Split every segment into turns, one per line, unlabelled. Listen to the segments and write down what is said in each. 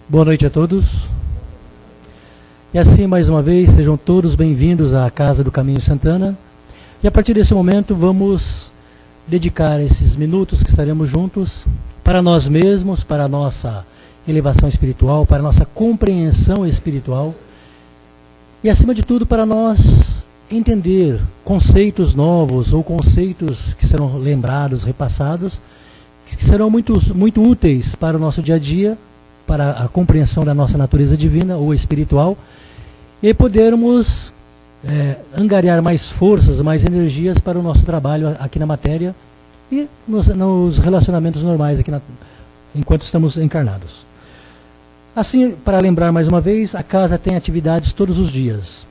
Boa noite a todos. E assim, mais uma vez, sejam todos bem-vindos à Casa do Caminho Santana. E a partir desse momento, vamos dedicar esses minutos que estaremos juntos para nós mesmos, para a nossa elevação espiritual, para a nossa compreensão espiritual e, acima de tudo, para nós entender conceitos novos ou conceitos que serão lembrados, repassados, que serão muito úteis para o nosso dia a dia, para a compreensão da nossa natureza divina ou espiritual, e podermos angariar mais forças, mais energias para o nosso trabalho aqui na matéria e nos relacionamentos normais aqui enquanto estamos encarnados. Assim, para lembrar mais uma vez, a casa tem atividades todos os dias.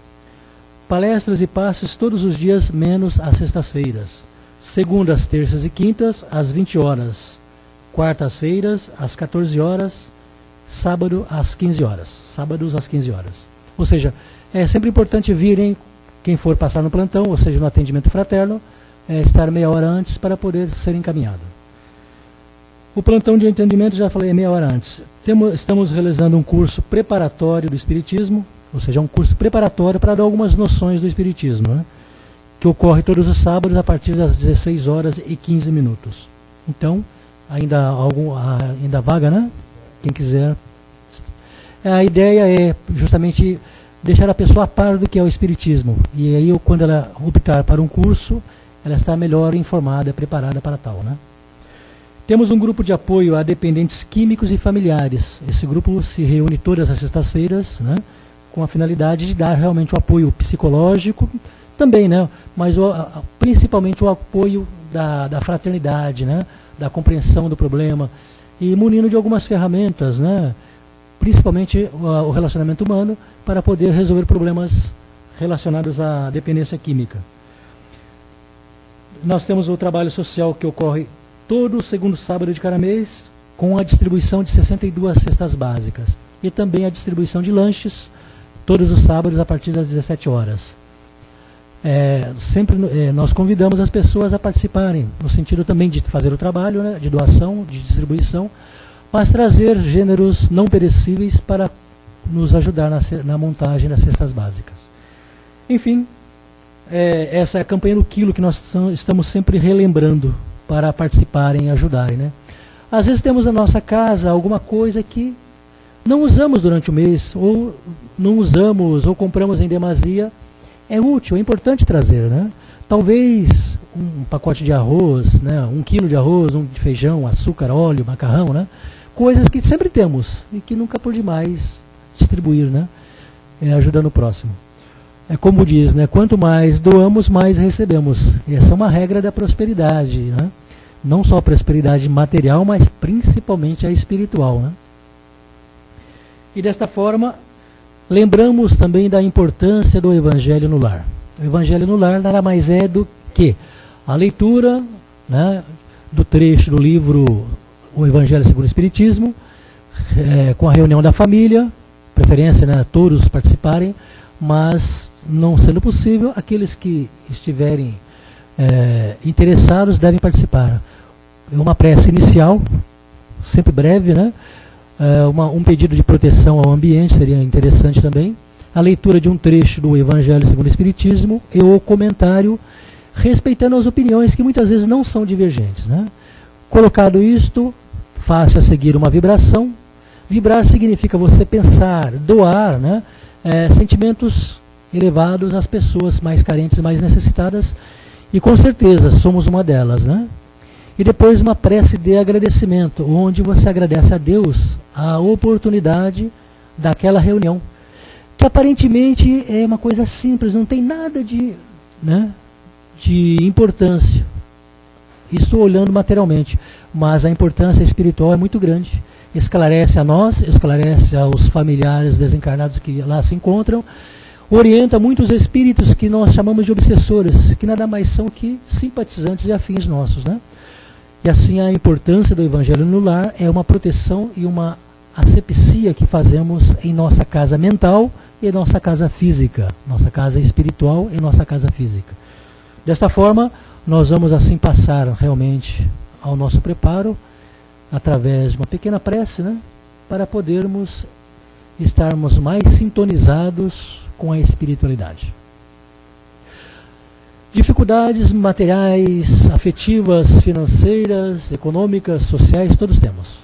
Palestras e passes todos os dias, menos às sextas-feiras. Segundas, terças e quintas, às 20 horas. Quartas-feiras, às 14 horas. Sábado, às 15 horas. Sábados, às 15 horas. Ou seja, é sempre importante virem, quem for passar no plantão, ou seja, no atendimento fraterno, estar meia hora antes para poder ser encaminhado. O plantão de atendimento, já falei, é meia hora antes. Estamos realizando um curso preparatório do Espiritismo, ou seja, um curso preparatório para dar algumas noções do Espiritismo, né? Que ocorre todos os sábados a partir das 16 horas e 15 minutos. Então, ainda vaga, né? Quem quiser. A ideia é justamente deixar a pessoa a par do que é o Espiritismo. E aí, quando ela optar para um curso, ela está melhor informada, preparada para tal, né? Temos um grupo de apoio a dependentes químicos e familiares. Esse grupo se reúne todas as sextas-feiras, né? Com a finalidade de dar realmente o apoio psicológico, também, né? Mas principalmente o apoio da fraternidade, né? Da compreensão do problema, e munindo de algumas ferramentas, né? Principalmente o relacionamento humano, para poder resolver problemas relacionados à dependência química. Nós temos o trabalho social que ocorre todo segundo sábado de cada mês, com a distribuição de 62 cestas básicas, e também a distribuição de lanches, todos os sábados a partir das 17 horas. Nós convidamos as pessoas a participarem, no sentido também de fazer o trabalho, né, de doação, de distribuição, mas trazer gêneros não perecíveis para nos ajudar na montagem das cestas básicas. Enfim, essa é a campanha do quilo que nós estamos sempre relembrando para participarem e ajudarem, né? Às vezes temos na nossa casa alguma coisa que não usamos durante o mês, ou não usamos, ou compramos em demasia. É útil, é importante trazer, né? Talvez um pacote de arroz, né? 1 quilo de arroz, de feijão, açúcar, óleo, macarrão, né? Coisas que sempre temos e que nunca por demais distribuir, né? Ajudando o próximo. É como diz, né? Quanto mais doamos, mais recebemos. Essa é uma regra da prosperidade, né? Não só a prosperidade material, mas principalmente a espiritual, né? E desta forma, lembramos também da importância do Evangelho no lar. O Evangelho no lar nada mais é do que a leitura, né, do trecho do livro O Evangelho segundo o Espiritismo, com a reunião da família, preferência, né, todos participarem, mas não sendo possível, aqueles que estiverem interessados devem participar. Uma prece inicial, sempre breve, né? Um pedido de proteção ao ambiente seria interessante também, a leitura de um trecho do Evangelho segundo o Espiritismo e o comentário respeitando as opiniões que muitas vezes não são divergentes, né? Colocado isto, faça a seguir uma vibração. Vibrar significa você pensar, doar, né? Sentimentos elevados às pessoas mais carentes, mais necessitadas, e com certeza somos uma delas, né? E depois uma prece de agradecimento, onde você agradece a Deus a oportunidade daquela reunião, que aparentemente é uma coisa simples, não tem nada de importância. Estou olhando materialmente, mas a importância espiritual é muito grande. Esclarece a nós, esclarece aos familiares desencarnados que lá se encontram, orienta muitos espíritos que nós chamamos de obsessores, que nada mais são que simpatizantes e afins nossos, né? E assim a importância do Evangelho no lar é uma proteção e uma asepsia que fazemos em nossa casa mental e nossa casa física, nossa casa espiritual e nossa casa física. Desta forma, nós vamos assim passar realmente ao nosso preparo, através de uma pequena prece, né? para podermos estarmos mais sintonizados com a espiritualidade. Dificuldades materiais, afetivas, financeiras, econômicas, sociais, todos temos.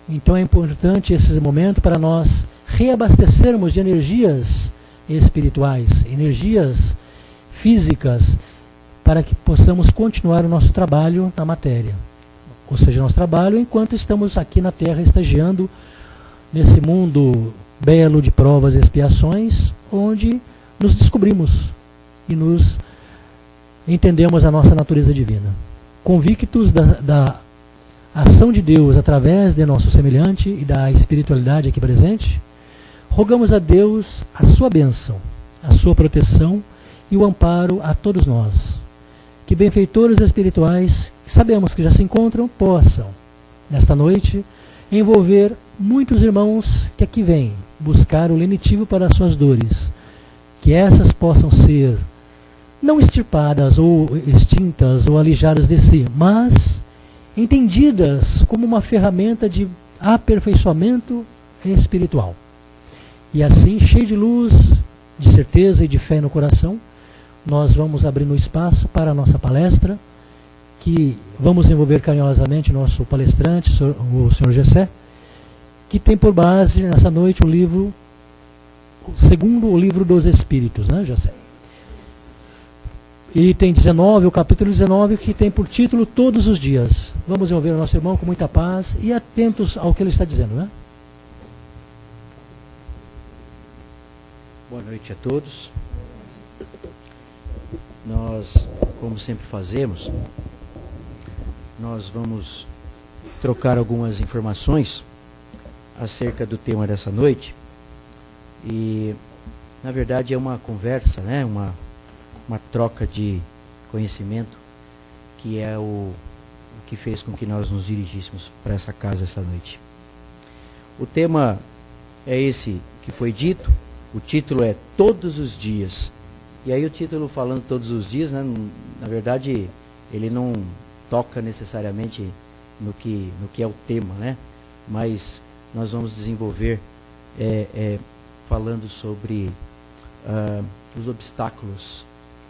Então é importante esse momento para nós reabastecermos de energias espirituais, energias físicas, para que possamos continuar o nosso trabalho na matéria. Ou seja, nosso trabalho enquanto estamos aqui na Terra estagiando nesse mundo belo de provas e expiações, onde nos descobrimos e nos entendemos a nossa natureza divina. Convictos da ação de Deus através de nosso semelhante e da espiritualidade aqui presente, rogamos a Deus a sua bênção, a sua proteção e o amparo a todos nós. Que benfeitores espirituais, que sabemos que já se encontram, possam, nesta noite, envolver muitos irmãos que aqui vêm buscar o lenitivo para as suas dores. Que essas possam ser não extirpadas ou extintas ou alijadas de si, mas entendidas como uma ferramenta de aperfeiçoamento espiritual. E assim, cheio de luz, de certeza e de fé no coração, nós vamos abrindo espaço para a nossa palestra, que vamos envolver carinhosamente nosso palestrante, o Sr. Gessé, que tem por base, nessa noite, segundo o livro dos Espíritos, né, Gessé? E tem o capítulo 19, que tem por título Todos os Dias. Vamos envolver o nosso irmão com muita paz e atentos ao que ele está dizendo, né?
Boa noite a todos. Nós, como sempre fazemos, nós vamos trocar algumas informações acerca do tema dessa noite. E, na verdade, é uma conversa, né? Uma troca de conhecimento, que é o que fez com que nós nos dirigíssemos para essa casa essa noite. O tema é esse que foi dito, o título é Todos os Dias. E aí o título falando todos os dias, né, na verdade, ele não toca necessariamente no que é o tema, né? Mas nós vamos desenvolver falando sobre os obstáculos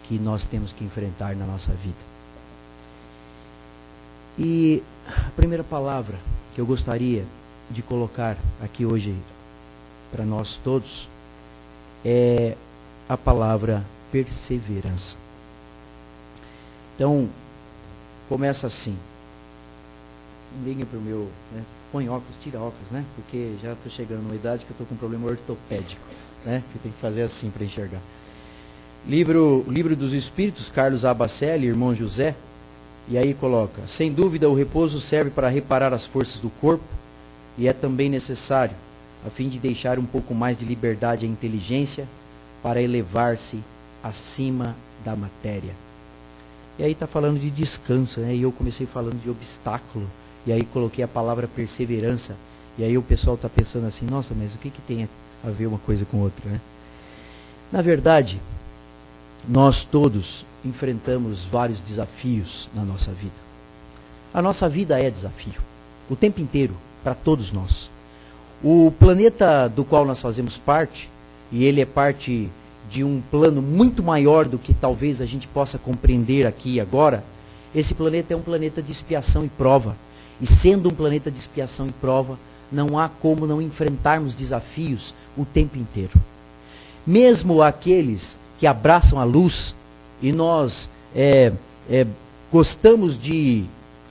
que nós temos que enfrentar na nossa vida. E a primeira palavra que eu gostaria de colocar aqui hoje para nós todos é a palavra perseverança. Então, começa assim. Não liguem para o meu... Né? Põe óculos, tira óculos, né? Porque já estou chegando numa idade que eu estou com um problema ortopédico, né? Que tem que fazer assim para enxergar. Livro dos Espíritos, Carlos A. Bacelli, irmão José, e aí coloca: sem dúvida o repouso serve para reparar as forças do corpo e é também necessário, a fim de deixar um pouco mais de liberdade à inteligência para elevar-se acima da matéria. E aí está falando de descanso, né? E eu comecei falando de obstáculo, e aí coloquei a palavra perseverança, e aí o pessoal está pensando assim, nossa, mas o que tem a ver uma coisa com outra, né? Na verdade, nós todos enfrentamos vários desafios na nossa vida. A nossa vida é desafio, o tempo inteiro, para todos nós. O planeta do qual nós fazemos parte, e ele é parte de um plano muito maior do que talvez a gente possa compreender aqui e agora, esse planeta é um planeta de expiação e prova. E sendo um planeta de expiação e prova, não há como não enfrentarmos desafios o tempo inteiro. Mesmo aqueles que abraçam a luz, e nós gostamos de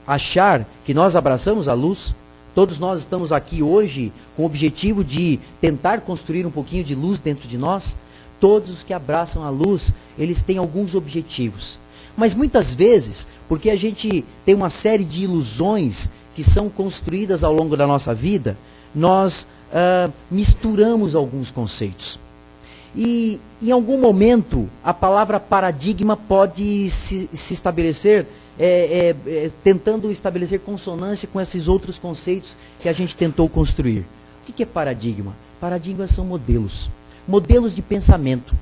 achar que nós abraçamos a luz, todos nós estamos aqui hoje com o objetivo de tentar construir um pouquinho de luz dentro de nós. Todos os que abraçam a luz, eles têm alguns objetivos. Mas muitas vezes, porque a gente tem uma série de ilusões que são construídas ao longo da nossa vida, nós misturamos alguns conceitos. E em algum momento a palavra paradigma pode se estabelecer, tentando estabelecer consonância com esses outros conceitos que a gente tentou construir. O que é paradigma? Paradigmas são modelos de pensamento.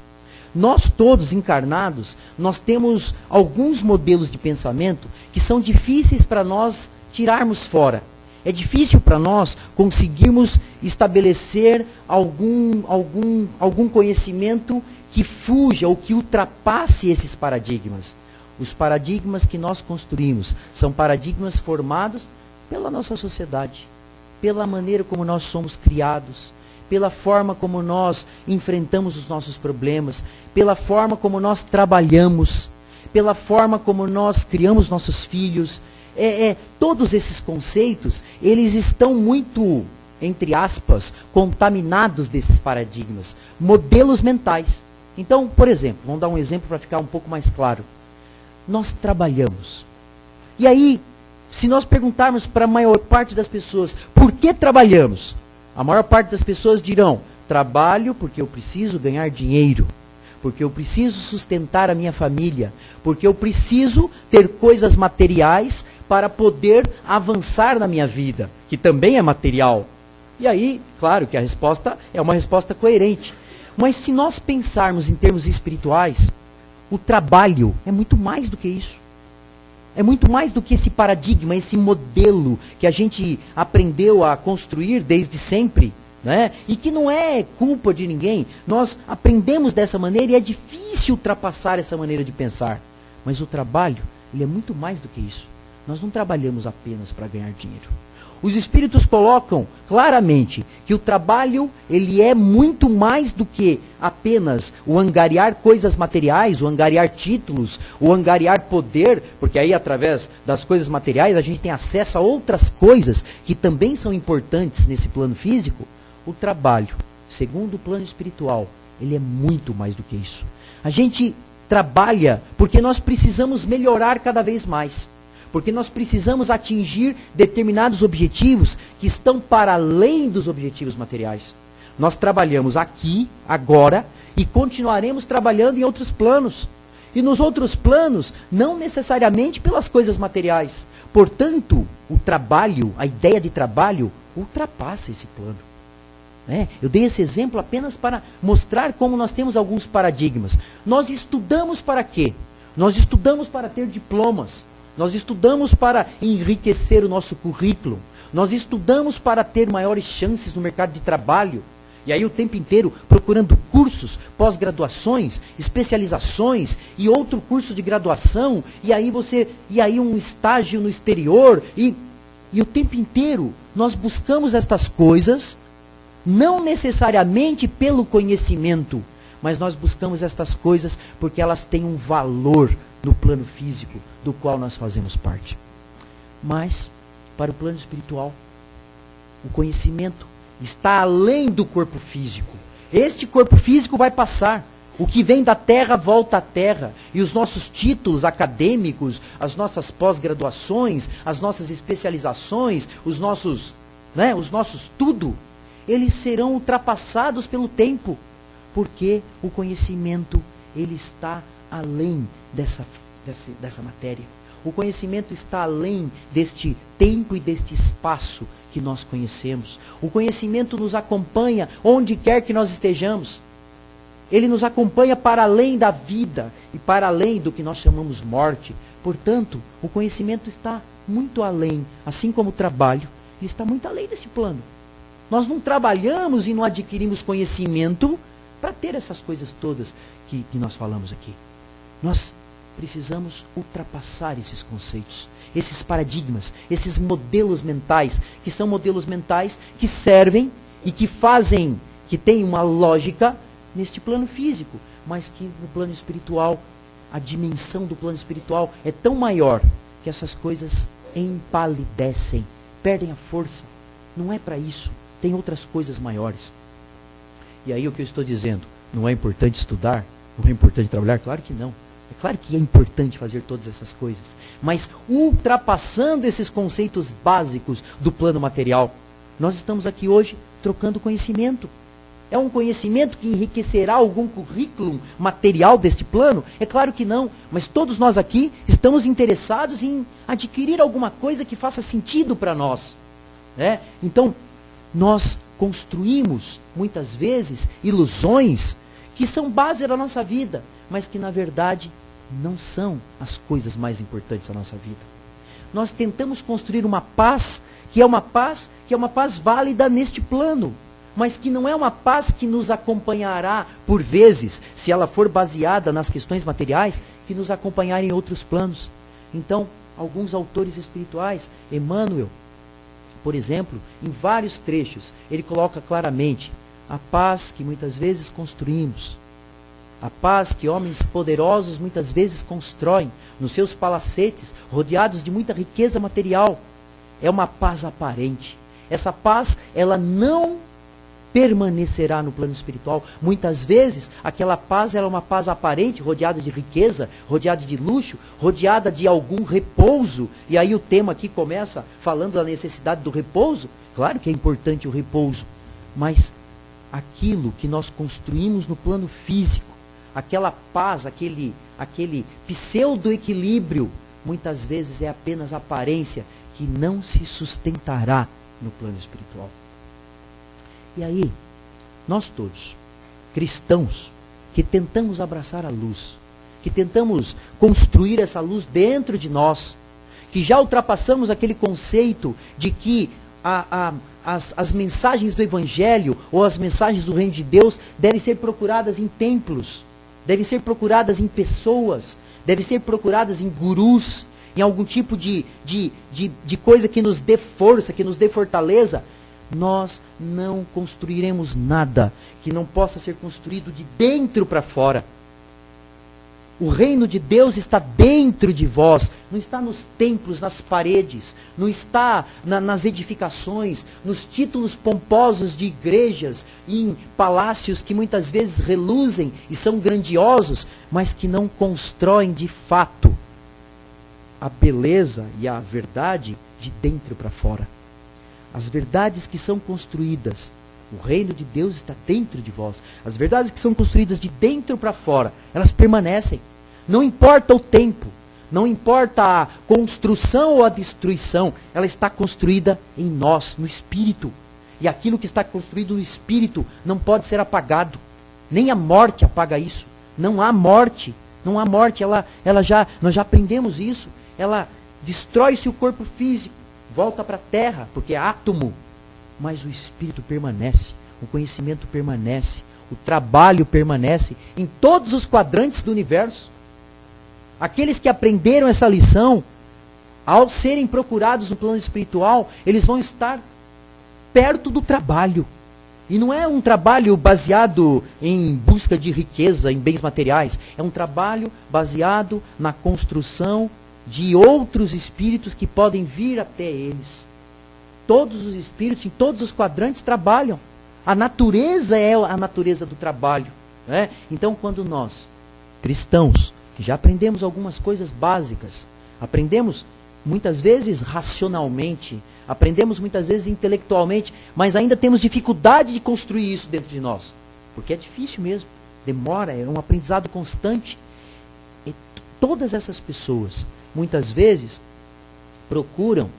Nós todos encarnados, nós temos alguns modelos de pensamento que são difíceis para nós tirarmos fora. É difícil para nós conseguirmos estabelecer algum conhecimento que fuja ou que ultrapasse esses paradigmas. Os paradigmas que nós construímos são paradigmas formados pela nossa sociedade, pela maneira como nós somos criados, pela forma como nós enfrentamos os nossos problemas, pela forma como nós trabalhamos, pela forma como nós criamos nossos filhos. Todos esses conceitos, eles estão muito, entre aspas, contaminados desses paradigmas, modelos mentais. Então, por exemplo, vamos dar um exemplo para ficar um pouco mais claro. Nós trabalhamos. E aí, se nós perguntarmos para a maior parte das pessoas, por que trabalhamos? A maior parte das pessoas dirão, trabalho porque eu preciso ganhar dinheiro, porque eu preciso sustentar a minha família, porque eu preciso ter coisas materiais para poder avançar na minha vida, que também é material. E aí, claro que a resposta é uma resposta coerente. Mas se nós pensarmos em termos espirituais, o trabalho é muito mais do que isso. É muito mais do que esse paradigma, esse modelo que a gente aprendeu a construir desde sempre, né? E que não é culpa de ninguém. Nós aprendemos dessa maneira e é difícil ultrapassar essa maneira de pensar. Mas o trabalho, ele é muito mais do que isso. Nós não trabalhamos apenas para ganhar dinheiro. Os espíritos colocam claramente que o trabalho, ele é muito mais do que apenas o angariar coisas materiais, o angariar títulos, o angariar poder, porque aí através das coisas materiais a gente tem acesso a outras coisas que também são importantes nesse plano físico. O trabalho, segundo o plano espiritual, ele é muito mais do que isso. A gente trabalha porque nós precisamos melhorar cada vez mais. Porque nós precisamos atingir determinados objetivos que estão para além dos objetivos materiais. Nós trabalhamos aqui, agora, e continuaremos trabalhando em outros planos. E nos outros planos, não necessariamente pelas coisas materiais. Portanto, o trabalho, a ideia de trabalho, ultrapassa esse plano. Eu dei esse exemplo apenas para mostrar como nós temos alguns paradigmas. Nós estudamos para quê? Nós estudamos para ter diplomas. Nós estudamos para enriquecer o nosso currículo. Nós estudamos para ter maiores chances no mercado de trabalho. E aí o tempo inteiro procurando cursos, pós-graduações, especializações e outro curso de graduação. E aí um estágio no exterior. E o tempo inteiro nós buscamos estas coisas, não necessariamente pelo conhecimento, mas nós buscamos estas coisas porque elas têm um valor no plano físico, do qual nós fazemos parte. Mas, para o plano espiritual, o conhecimento está além do corpo físico. Este corpo físico vai passar. O que vem da terra volta à terra. E os nossos títulos acadêmicos, as nossas pós-graduações, as nossas especializações, os nossos tudo, eles serão ultrapassados pelo tempo. Porque o conhecimento, ele está além dessa matéria. O conhecimento está além deste tempo e deste espaço que nós conhecemos. O conhecimento nos acompanha onde quer que nós estejamos. Ele nos acompanha para além da vida e para além do que nós chamamos morte. Portanto, o conhecimento está muito além, assim como o trabalho, ele está muito além desse plano. Nós não trabalhamos e não adquirimos conhecimento para ter essas coisas todas que nós falamos aqui. Nós precisamos ultrapassar esses conceitos, esses paradigmas, esses modelos mentais, que são modelos mentais que servem e que fazem, que têm uma lógica neste plano físico, mas que no plano espiritual, a dimensão do plano espiritual é tão maior que essas coisas empalidecem, perdem a força. Não é para isso, tem outras coisas maiores. E aí o que eu estou dizendo, não é importante estudar? Não é importante trabalhar? Claro que não. É claro que é importante fazer todas essas coisas, mas ultrapassando esses conceitos básicos do plano material, nós estamos aqui hoje trocando conhecimento. É um conhecimento que enriquecerá algum currículo material deste plano? É claro que não, mas todos nós aqui estamos interessados em adquirir alguma coisa que faça sentido para nós. Então, nós construímos, muitas vezes, ilusões que são base da nossa vida, mas que na verdade não são as coisas mais importantes da nossa vida. nós tentamos construir uma paz que é uma paz válida neste plano, mas que não é uma paz que nos acompanhará por vezes, se ela for baseada nas questões materiais, que nos acompanhará em outros planos. Então, alguns autores espirituais, Emmanuel, por exemplo, em vários trechos, ele coloca claramente a paz que muitas vezes construímos, a paz que homens poderosos muitas vezes constroem nos seus palacetes, rodeados de muita riqueza material, é uma paz aparente. Essa paz, ela não permanecerá no plano espiritual. Muitas vezes, aquela paz ela é uma paz aparente, rodeada de riqueza, rodeada de luxo, rodeada de algum repouso. E aí o tema aqui começa falando da necessidade do repouso. Claro que é importante o repouso, mas aquilo que nós construímos no plano físico, aquela paz, aquele pseudo-equilíbrio, muitas vezes é apenas aparência que não se sustentará no plano espiritual. E aí, nós todos, cristãos, que tentamos abraçar a luz, que tentamos construir essa luz dentro de nós, que já ultrapassamos aquele conceito de que as mensagens do Evangelho ou as mensagens do Reino de Deus devem ser procuradas em templos, devem ser procuradas em pessoas, devem ser procuradas em gurus, em algum tipo de coisa que nos dê força, que nos dê fortaleza. Nós não construiremos nada que não possa ser construído de dentro para fora. O reino de Deus está dentro de vós, não está nos templos, nas paredes, não está nas edificações, nos títulos pomposos de igrejas, em palácios que muitas vezes reluzem e são grandiosos, mas que não constroem de fato a beleza e a verdade de dentro para fora. As verdades que são construídas, o reino de Deus está dentro de vós. As verdades que são construídas de dentro para fora, elas permanecem. Não importa o tempo, não importa a construção ou a destruição, ela está construída em nós, no Espírito. E aquilo que está construído no Espírito não pode ser apagado. Nem a morte apaga isso. Não há morte. Não há morte. Nós já aprendemos isso. Ela destrói-se o corpo físico, volta para a terra, porque é átomo. Mas o Espírito permanece, o conhecimento permanece, o trabalho permanece em todos os quadrantes do universo. Aqueles que aprenderam essa lição, ao serem procurados no plano espiritual, eles vão estar perto do trabalho. E não é um trabalho baseado em busca de riqueza, em bens materiais. É um trabalho baseado na construção de outros espíritos que podem vir até eles. Todos os espíritos, em todos os quadrantes, trabalham. A natureza é a natureza do trabalho. Né? Então, quando nós, cristãos, que já aprendemos algumas coisas básicas, aprendemos muitas vezes racionalmente, aprendemos muitas vezes intelectualmente, mas ainda temos dificuldade de construir isso dentro de nós. Porque é difícil mesmo, demora, é um aprendizado constante. E todas essas pessoas, muitas vezes, procuram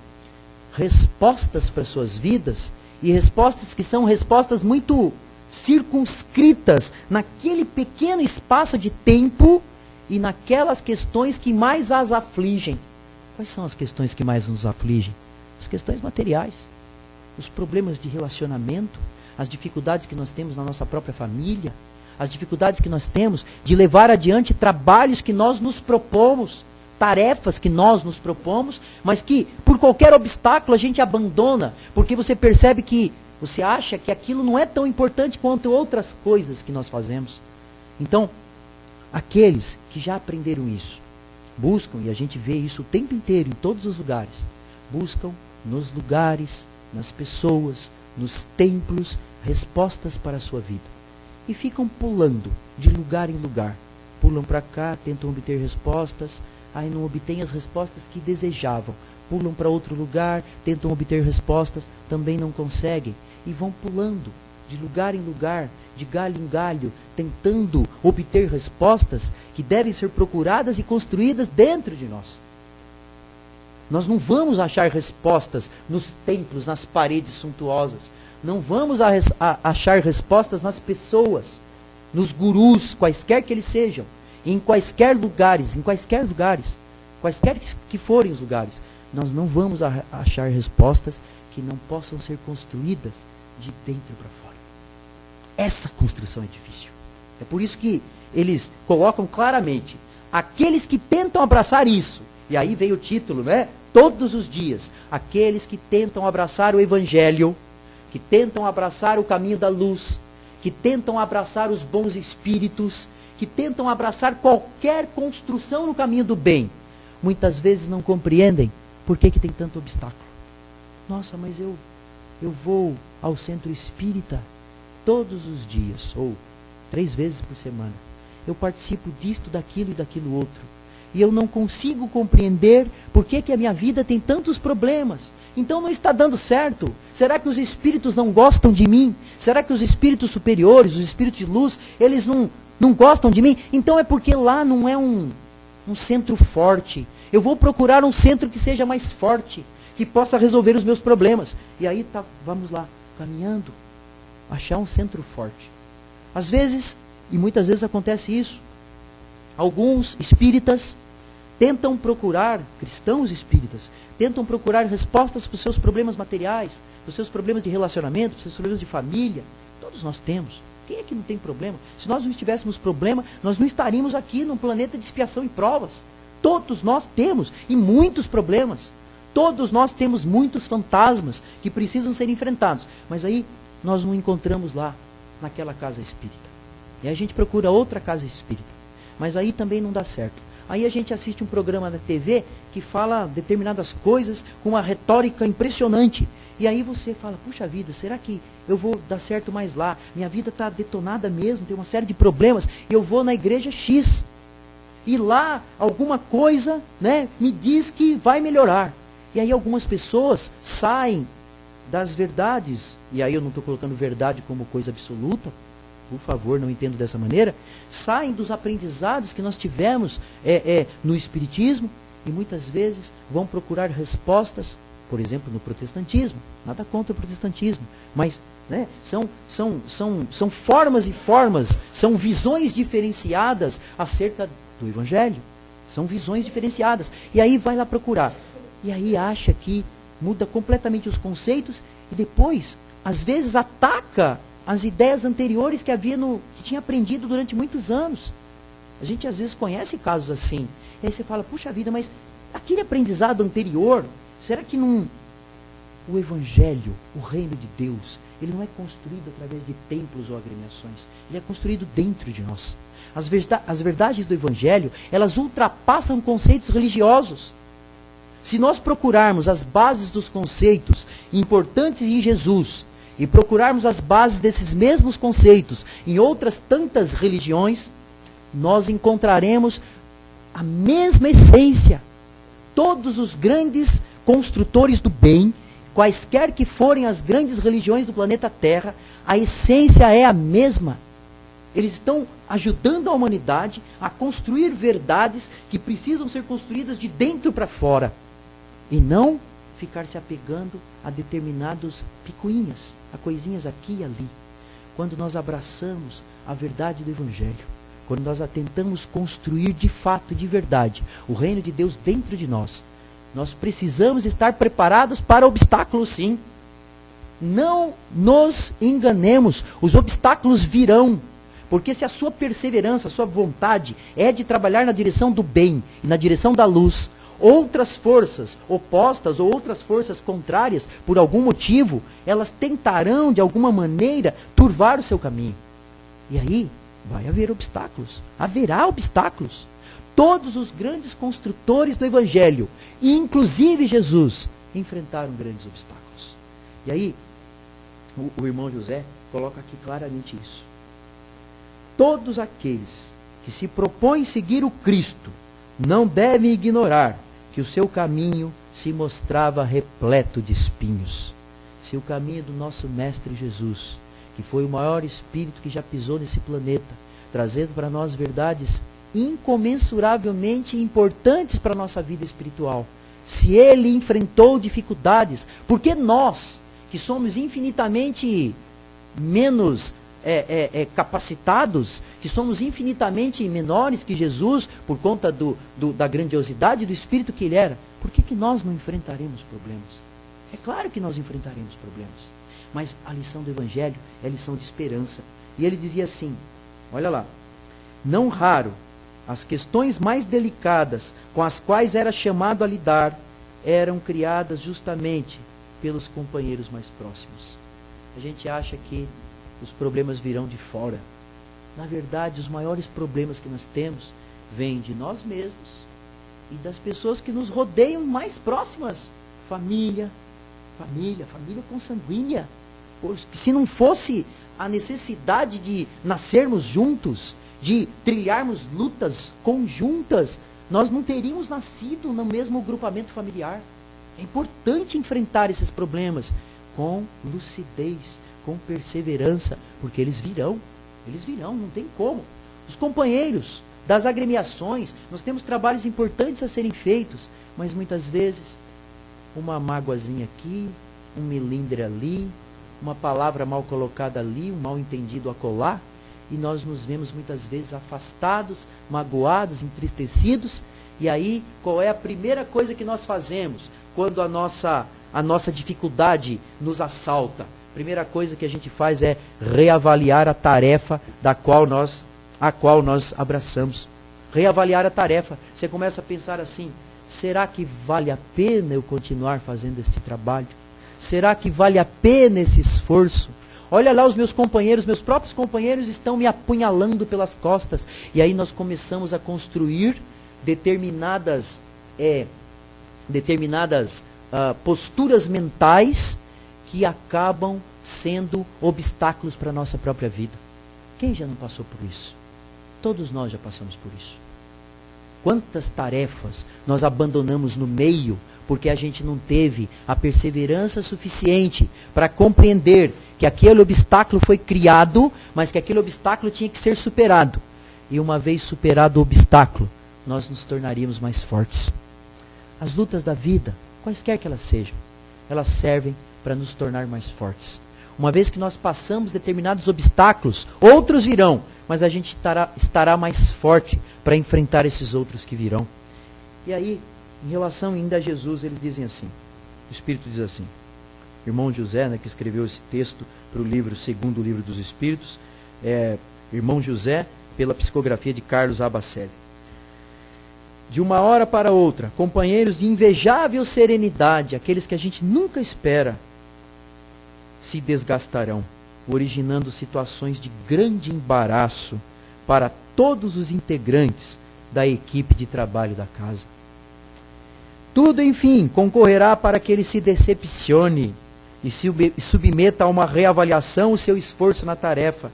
respostas para suas vidas, e respostas que são respostas muito circunscritas naquele pequeno espaço de tempo e naquelas questões que mais as afligem. Quais são as questões que mais nos afligem? As questões materiais, os problemas de relacionamento, as dificuldades que nós temos na nossa própria família, as dificuldades que nós temos de levar adiante trabalhos que nós nos propomos, tarefas que nós nos propomos, mas que por qualquer obstáculo a gente abandona, porque você percebe que, você acha que aquilo não é tão importante quanto outras coisas que nós fazemos. Então, aqueles que já aprenderam isso, buscam, e a gente vê isso o tempo inteiro, em todos os lugares, buscam nos lugares, nas pessoas, nos templos, respostas para a sua vida. E ficam pulando de lugar em lugar. Pulam para cá, tentam obter respostas, aí não obtêm as respostas que desejavam. Pulam para outro lugar, tentam obter respostas, também não conseguem. E vão pulando de lugar em lugar, de galho em galho, tentando obter respostas que devem ser procuradas e construídas dentro de nós. Nós não vamos achar respostas nos templos, nas paredes suntuosas. Não vamos achar respostas nas pessoas, nos gurus, quaisquer que eles sejam, em quaisquer lugares, quaisquer que forem os lugares. nós não vamos achar respostas que não possam ser construídas de dentro para fora. Essa construção é difícil. É por isso que eles colocam claramente, aqueles que tentam abraçar isso, e aí vem o título, né? Todos os dias, aqueles que tentam abraçar o Evangelho, que tentam abraçar o caminho da luz, que tentam abraçar os bons espíritos, que tentam abraçar qualquer construção no caminho do bem, muitas vezes não compreendem por que tem tanto obstáculo. Nossa, mas eu vou ao centro espírita todos os dias, ou 3 vezes por semana. Eu participo disto, daquilo e daquilo outro. E eu não consigo compreender por que a minha vida tem tantos problemas. Então não está dando certo. Será que os espíritos não gostam de mim? Será que os espíritos superiores, os espíritos de luz, eles não gostam de mim? Então é porque lá não é um centro forte. Eu vou procurar um centro que seja mais forte, que possa resolver os meus problemas. E aí vamos lá, caminhando, achar um centro forte. Às vezes, e muitas vezes acontece isso, alguns espíritas tentam procurar, cristãos espíritas, tentam procurar respostas para os seus problemas materiais, para os seus problemas de relacionamento, para os seus problemas de família. Todos nós temos. Quem é que não tem problema? Se nós não tivéssemos problema, nós não estaríamos aqui num planeta de expiação e provas. Todos nós temos, e muitos problemas. Todos nós temos muitos fantasmas que precisam ser enfrentados. Mas aí nós não encontramos lá, naquela casa espírita. E a gente procura outra casa espírita. Mas aí também não dá certo. Aí a gente assiste um programa na TV que fala determinadas coisas com uma retórica impressionante. E aí você fala, puxa vida, será que eu vou dar certo mais lá? Minha vida está detonada mesmo, tem uma série de problemas. E eu vou na igreja X. E lá alguma coisa, né, me diz que vai melhorar. E aí algumas pessoas saem das verdades. E aí eu não estou colocando verdade como coisa absoluta. Por favor, não entendo dessa maneira. Saem dos aprendizados que nós tivemos no Espiritismo e muitas vezes vão procurar respostas, por exemplo, no protestantismo. Nada contra o protestantismo, mas né, são formas e formas, são visões diferenciadas acerca do Evangelho. São visões diferenciadas. E aí vai lá procurar. E aí acha que muda completamente os conceitos e depois, às vezes, ataca as ideias anteriores que que tinha aprendido durante muitos anos. A gente às vezes conhece casos assim. E aí você fala, puxa vida, mas aquele aprendizado anterior, será que não... O Evangelho, o reino de Deus, ele não é construído através de templos ou agremiações. Ele é construído dentro de nós. As verdades do Evangelho, elas ultrapassam conceitos religiosos. Se nós procurarmos as bases dos conceitos importantes em Jesus, e procurarmos as bases desses mesmos conceitos em outras tantas religiões, nós encontraremos a mesma essência. Todos os grandes construtores do bem, quaisquer que forem as grandes religiões do planeta Terra, a essência é a mesma. Eles estão ajudando a humanidade a construir verdades que precisam ser construídas de dentro para fora. E não ficar se apegando a determinados picuinhas, a coisinhas aqui e ali. Quando nós abraçamos a verdade do Evangelho, quando nós a tentamos construir de fato, de verdade, o reino de Deus dentro de nós, nós precisamos estar preparados para obstáculos, sim. Não nos enganemos, os obstáculos virão, porque se a sua perseverança, a sua vontade é de trabalhar na direção do bem e na direção da luz, outras forças opostas ou outras forças contrárias, por algum motivo, elas tentarão de alguma maneira turvar o seu caminho. E aí vai haver obstáculos, haverá obstáculos. Todos os grandes construtores do Evangelho, inclusive Jesus, enfrentaram grandes obstáculos. E aí, o irmão José coloca aqui claramente isso. Todos aqueles que se propõem seguir o Cristo não devem ignorar que o seu caminho se mostrava repleto de espinhos. Se o caminho do nosso Mestre Jesus, que foi o maior espírito que já pisou nesse planeta, trazendo para nós verdades incomensuravelmente importantes para a nossa vida espiritual, se ele enfrentou dificuldades, por que nós, que somos infinitamente menos capacitados, que somos infinitamente menores que Jesus, por conta da grandiosidade do Espírito que ele era, por que nós não enfrentaremos problemas? É claro que nós enfrentaremos problemas, mas a lição do Evangelho é a lição de esperança. E ele dizia assim, olha lá, não raro, as questões mais delicadas com as quais era chamado a lidar eram criadas justamente pelos companheiros mais próximos. A gente acha que os problemas virão de fora. Na verdade, os maiores problemas que nós temos vêm de nós mesmos e das pessoas que nos rodeiam mais próximas. Família consanguínea. Se não fosse a necessidade de nascermos juntos, de trilharmos lutas conjuntas, nós não teríamos nascido no mesmo grupamento familiar. É importante enfrentar esses problemas com lucidez, com perseverança, porque eles virão, não tem como. Os companheiros das agremiações, nós temos trabalhos importantes a serem feitos, mas muitas vezes uma mágoazinha aqui, um melindre ali, uma palavra mal colocada ali, um mal entendido acolá, e nós nos vemos muitas vezes afastados, magoados, entristecidos. E aí, qual é a primeira coisa que nós fazemos quando a nossa dificuldade nos assalta? A primeira coisa que a gente faz é reavaliar a tarefa a qual nós abraçamos. Reavaliar a tarefa. Você começa a pensar assim, será que vale a pena eu continuar fazendo este trabalho? Será que vale a pena esse esforço? Olha lá, os meus próprios companheiros estão me apunhalando pelas costas. E aí nós começamos a construir determinadas posturas mentais que acabam sendo obstáculos para a nossa própria vida. Quem já não passou por isso? Todos nós já passamos por isso. Quantas tarefas nós abandonamos no meio porque a gente não teve a perseverança suficiente para compreender que aquele obstáculo foi criado, mas que aquele obstáculo tinha que ser superado. E uma vez superado o obstáculo, nós nos tornaríamos mais fortes. As lutas da vida, quaisquer que elas sejam, elas servem para nos tornar mais fortes. Uma vez que nós passamos determinados obstáculos, outros virão, mas a gente estará mais forte para enfrentar esses outros que virão. E aí, em relação ainda a Jesus, eles dizem assim, o Espírito diz assim, irmão José, né, que escreveu esse texto para o livro, segundo o livro dos Espíritos, irmão José, pela psicografia de Carlos Abacelli. De uma hora para outra, companheiros de invejável serenidade, aqueles que a gente nunca espera, se desgastarão, originando situações de grande embaraço para todos os integrantes da equipe de trabalho da casa. Tudo, enfim, concorrerá para que ele se decepcione e submeta a uma reavaliação o seu esforço na tarefa,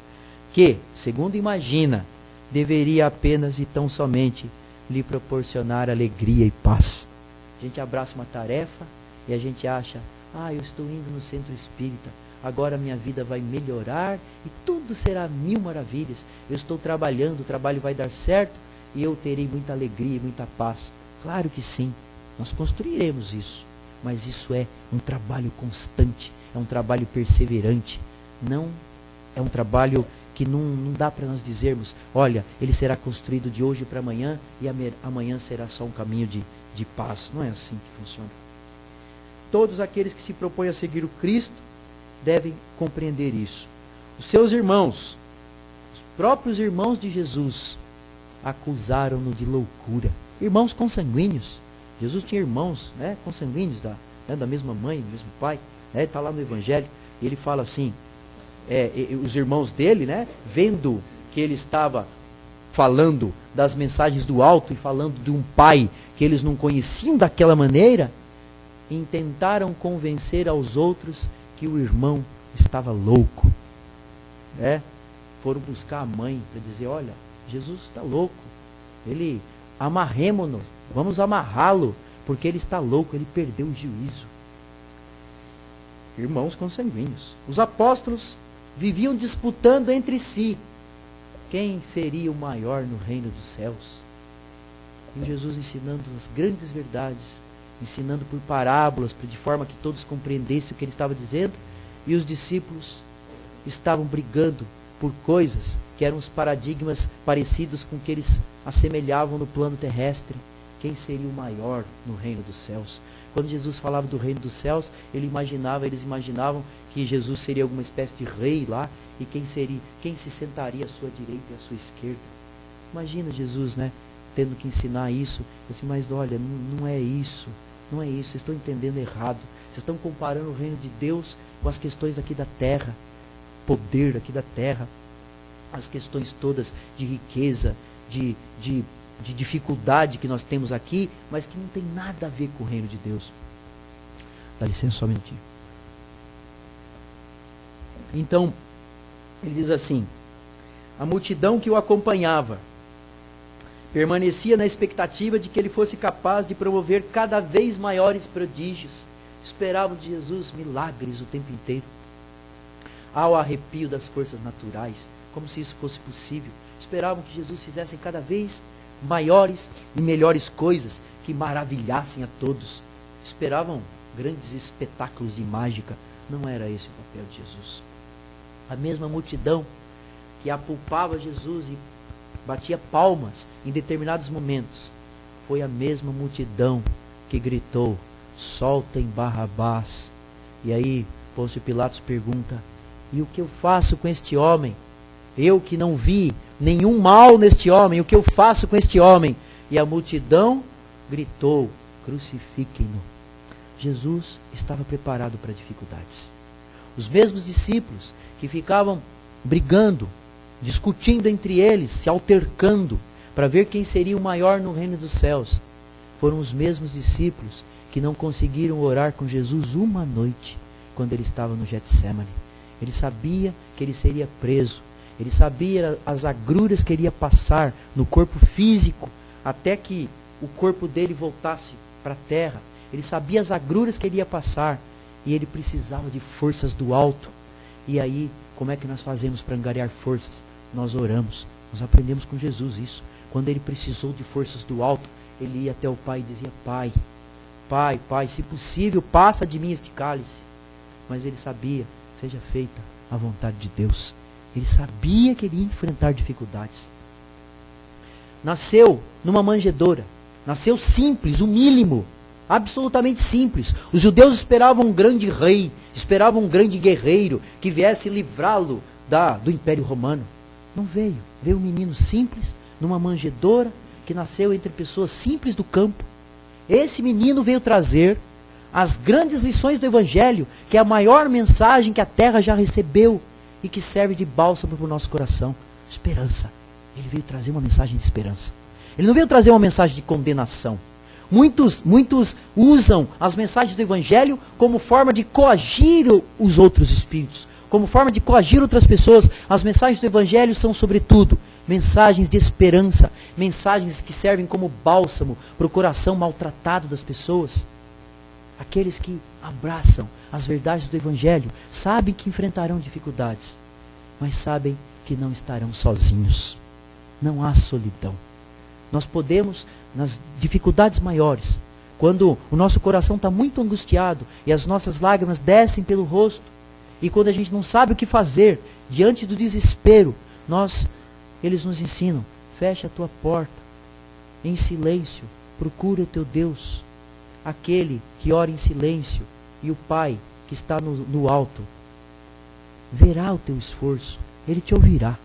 que, segundo imagina, deveria apenas e tão somente lhe proporcionar alegria e paz. A gente abraça uma tarefa e a gente acha, eu estou indo no centro espírita, agora minha vida vai melhorar e tudo será mil maravilhas. Eu estou trabalhando, o trabalho vai dar certo e eu terei muita alegria e muita paz. Claro que sim, nós construiremos isso, mas isso é um trabalho constante, é um trabalho perseverante, não é um trabalho que não dá para nós dizermos, olha, ele será construído de hoje para amanhã e amanhã será só um caminho de paz. Não é assim que funciona. Todos aqueles que se propõem a seguir o Cristo devem compreender isso. Os seus irmãos, os próprios irmãos de Jesus, acusaram-no de loucura. Irmãos consanguíneos. Jesus tinha irmãos, né, consanguíneos da mesma mãe, do mesmo pai. Está lá no Evangelho. E ele fala assim, os irmãos dele, né, vendo que ele estava falando das mensagens do alto e falando de um pai que eles não conheciam daquela maneira, intentaram convencer aos outros que o irmão estava louco. Foram buscar a mãe para dizer, olha, Jesus está louco, amarremo-nos, vamos amarrá-lo, porque ele está louco, ele perdeu o juízo. Irmãos consanguíneos. Os apóstolos viviam disputando entre si quem seria o maior no reino dos céus. E Jesus ensinando as grandes verdades, ensinando por parábolas, de forma que todos compreendessem o que ele estava dizendo, e os discípulos estavam brigando por coisas que eram os paradigmas parecidos com o que eles assemelhavam no plano terrestre, quem seria o maior no reino dos céus. Quando Jesus falava do reino dos céus, eles imaginavam que Jesus seria alguma espécie de rei lá, e quem se sentaria à sua direita e à sua esquerda. Imagina Jesus, né, tendo que ensinar isso, assim, mas olha, não é isso, vocês estão entendendo errado, vocês estão comparando o reino de Deus com as questões aqui da terra, poder aqui da terra, as questões todas de riqueza, de dificuldade que nós temos aqui, mas que não tem nada a ver com o reino de Deus. Dá licença só um minutinho. Então, ele diz assim: a multidão que o acompanhava permanecia na expectativa de que ele fosse capaz de promover cada vez maiores prodígios. Esperavam de Jesus milagres o tempo inteiro. Ao arrepio das forças naturais, como se isso fosse possível. Esperavam que Jesus fizesse cada vez maiores e melhores coisas que maravilhassem a todos. Esperavam grandes espetáculos de mágica. Não era esse o papel de Jesus. A mesma multidão que apalpava Jesus e batia palmas em determinados momentos, foi a mesma multidão que gritou: soltem Barrabás. E aí Pôncio Pilatos pergunta: e o que eu faço com este homem? Eu que não vi nenhum mal neste homem, o que eu faço com este homem? E a multidão gritou: crucifiquem-no. Jesus estava preparado para dificuldades. Os mesmos discípulos que ficavam brigando, discutindo entre eles, se altercando, para ver quem seria o maior no reino dos céus, foram os mesmos discípulos que não conseguiram orar com Jesus uma noite, quando ele estava no Getsemane. Ele sabia que ele seria preso, ele sabia as agruras que ele ia passar no corpo físico, até que o corpo dele voltasse para a terra. Ele sabia as agruras que ele ia passar, e ele precisava de forças do alto. E aí, como é que nós fazemos para angariar forças? Nós oramos, nós aprendemos com Jesus isso. Quando ele precisou de forças do alto, ele ia até o Pai e dizia: Pai, Pai, Pai, se possível, passa de mim este cálice. Mas ele sabia: seja feita a vontade de Deus. Ele sabia que ele ia enfrentar dificuldades. Nasceu numa manjedoura, nasceu simples, o mínimo, absolutamente simples. Os judeus esperavam um grande rei, esperavam um grande guerreiro que viesse livrá-lo do Império Romano. Não veio. Veio um menino simples, numa manjedoura, que nasceu entre pessoas simples do campo. Esse menino veio trazer as grandes lições do Evangelho, que é a maior mensagem que a terra já recebeu e que serve de bálsamo para o nosso coração. Esperança. Ele veio trazer uma mensagem de esperança. Ele não veio trazer uma mensagem de condenação. Muitos usam as mensagens do Evangelho como forma de coagir os outros espíritos, como forma de coagir outras pessoas. As mensagens do Evangelho são, sobretudo, mensagens de esperança, mensagens que servem como bálsamo para o coração maltratado das pessoas. Aqueles que abraçam as verdades do Evangelho sabem que enfrentarão dificuldades, mas sabem que não estarão sozinhos. Não há solidão. Nós podemos, nas dificuldades maiores, quando o nosso coração está muito angustiado e as nossas lágrimas descem pelo rosto, e quando a gente não sabe o que fazer diante do desespero, eles nos ensinam: fecha a tua porta, em silêncio, procura o teu Deus, aquele que ora em silêncio, e o Pai que está no alto verá o teu esforço, Ele te ouvirá.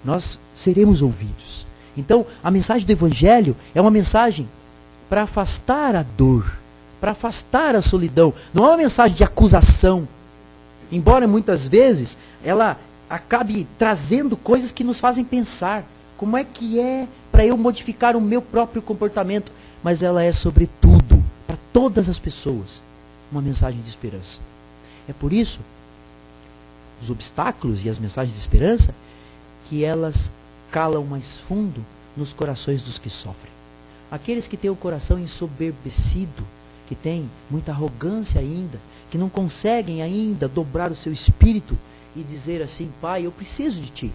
Nós seremos ouvidos. Então, a mensagem do Evangelho é uma mensagem para afastar a dor, para afastar a solidão. Não é uma mensagem de acusação. Embora muitas vezes ela acabe trazendo coisas que nos fazem pensar como é que é para eu modificar o meu próprio comportamento. Mas ela é, sobretudo, para todas as pessoas, uma mensagem de esperança. É por isso, os obstáculos e as mensagens de esperança, que elas calam mais fundo nos corações dos que sofrem. Aqueles que têm o coração ensoberbecido, que têm muita arrogância ainda, que não conseguem ainda dobrar o seu espírito e dizer assim: Pai, eu preciso de Ti.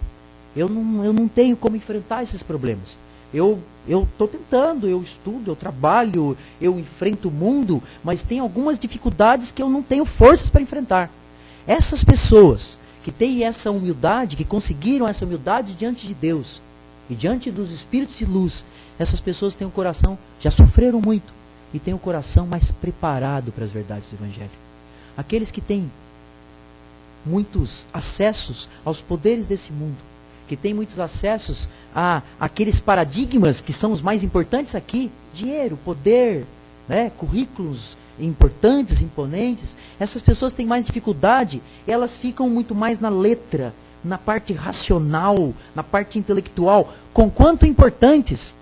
Eu não tenho como enfrentar esses problemas. Eu estou tentando, eu estudo, eu trabalho, eu enfrento o mundo, mas tem algumas dificuldades que eu não tenho forças para enfrentar. Essas pessoas que têm essa humildade, que conseguiram essa humildade diante de Deus, E diante dos espíritos de luz, essas pessoas têm o coração, já sofreram muito, e têm o coração mais preparado para as verdades do Evangelho. Aqueles que têm muitos acessos aos poderes desse mundo, que têm muitos acessos a aqueles paradigmas que são os mais importantes aqui, dinheiro, poder, né, currículos importantes, imponentes, essas pessoas têm mais dificuldade, elas ficam muito mais na letra, na parte racional, na parte intelectual, conquanto importantes,